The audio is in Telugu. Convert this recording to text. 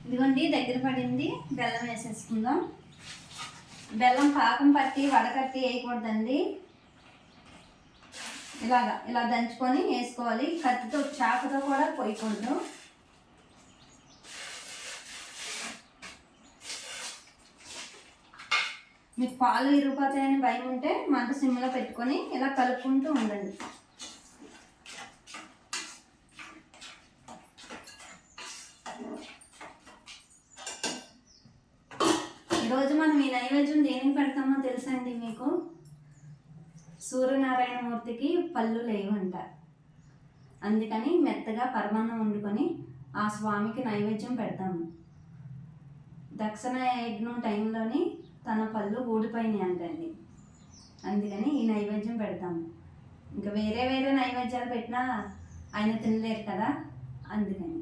ఇదిగోండి దగ్గర పడింది, బెల్లం వేసేసుకుందాం. బెల్లం పాకం పట్టి వడకట్టి వేయకూడదండి, ఇలా దంచుకొని వేసుకోవాలి. కత్తితో చాకుతో కూడా పోయకూడదు. మీకు పాలు ఇరిగిపోతాయని భయం ఉంటే మంట సిమ్లో పెట్టుకొని ఇలా కలుపుకుంటూ ఉండండి. ఈరోజు మనం ఈ నైవేద్యం దేనికి పెడతామో తెలుసా అండి మీకు? సూర్యనారాయణమూర్తికి పళ్ళు లేవంట, అందుకని మెత్తగా పరమాన్నం వండుకొని ఆ స్వామికి నైవేద్యం పెడతాము. దక్షిణ యజ్ఞం టైంలోని తన పళ్ళు ఊడిపోయినాయి అంటండి, అందుకని ఈ నైవేద్యం పెడతాము. ఇంకా వేరే నైవేద్యాలు పెట్టినా ఆయన తినలేరు కదా, అందుకని.